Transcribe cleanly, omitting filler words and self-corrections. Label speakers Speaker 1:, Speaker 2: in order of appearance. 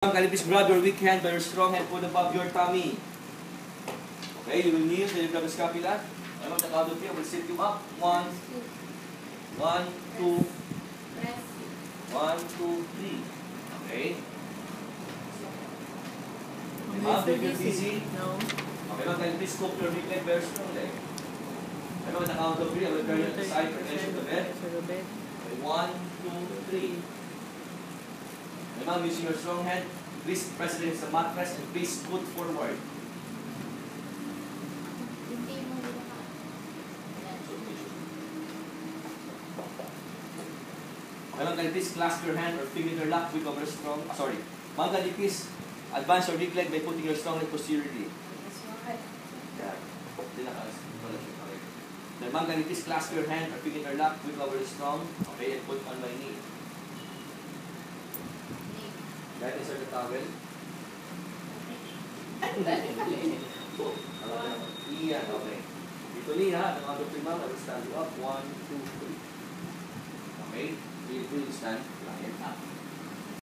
Speaker 1: Kalipis, grab your weak hand by your strong hand, put above your tummy. Okay, you will kneel, then you grab the scapula. I'm on the count of three, I will sit you up. 1, 2, 1, 2, 3. Okay. Ma'am, do you feel dizzy?
Speaker 2: No.
Speaker 1: Okay, ma'am, can you please scoop your weak leg very strongly? I'm on the count of three, I will carry you to the side for edge of the bed. Okay, 1, 2, 3. Okay, ma'am, using your strong hand, please press it against the mattress and please scoot forward. Ma'am, can you please clasp your hand or finger lock with over strong? Sorry. Ma'am, can you please advance your weak leg by putting your strong leg posteriorly? Yeah. Then, ma'am, can you please clasp your hand or finger lock with over strong? Okay, and put on my knee. That is the towel. Iyan, okay. Dito ni ha, ang other three ma'am, I will stand you up. 1, 2, 3. Okay? Will you stand? Line up.